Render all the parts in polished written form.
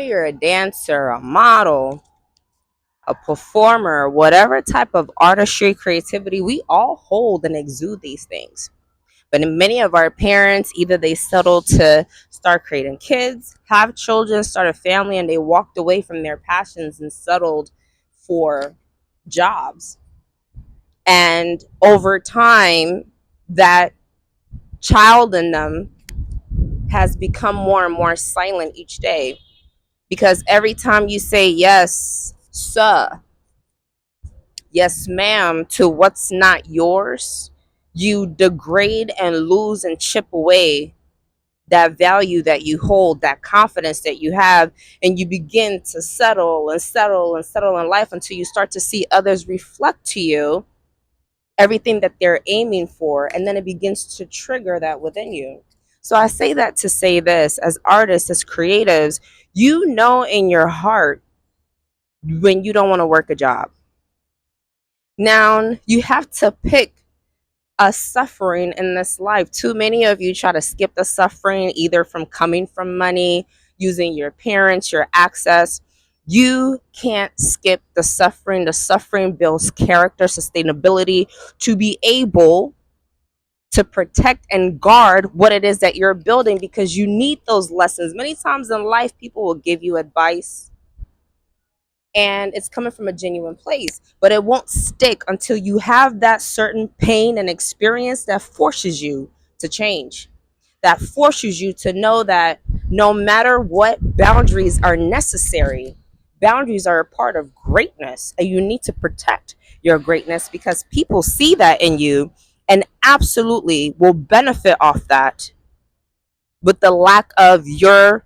You're a dancer, a model, a performer, whatever type of artistry, creativity, we all hold and exude these things. But in many of our parents, either they settled to start creating kids, have children, start a family, and they walked away from their passions and settled for jobs. And over time, that child in them has become more and more silent each day, because every time you say yes, sir, yes, ma'am, to what's not yours, you degrade and lose and chip away that value that you hold, that confidence that you have, and you begin to settle and settle and settle in life until you start to see others reflect to you everything that they're aiming for, and then it begins to trigger that within you. So I say that to say this: as artists, as creatives, you know in your heart when you don't want to work a job. Now you have to pick a suffering in this life. Too many of you try to skip the suffering, either from coming from money, using your parents, your access. You can't skip the suffering. The suffering builds character, sustainability, to be able to protect and guard what it is that you're building, because you need those lessons. Many times in life, people will give you advice and it's coming from a genuine place, but it won't stick until you have that certain pain and experience that forces you to change, that forces you to know that no matter what, boundaries are necessary. Boundaries are a part of greatness, and you need to protect your greatness, because people see that in you and absolutely will benefit off that with the lack of your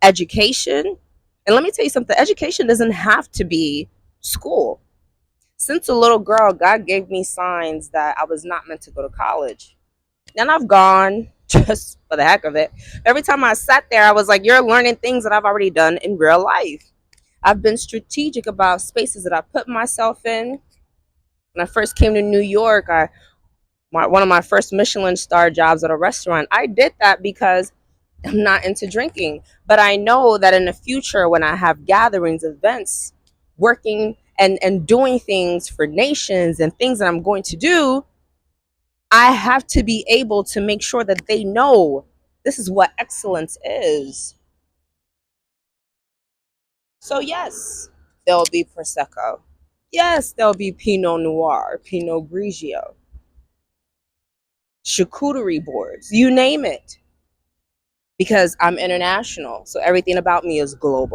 education. And let me tell you something: education doesn't have to be school. Since a little girl, God gave me signs that I was not meant to go to college. And I've gone just for the heck of it. Every time I sat there, I was like, you're learning things that I've already done in real life. I've been strategic about spaces that I put myself in. When I first came to New York, one of my first Michelin star jobs at a restaurant, I did that because I'm not into drinking. But I know that in the future, when I have gatherings, events, working and doing things for nations and things that I'm going to do, I have to be able to make sure that they know this is what excellence is. So, yes, there'll be Prosecco. Yes, there'll be Pinot Noir, Pinot Grigio, charcuterie boards, you name it, because I'm international. So everything about me is global.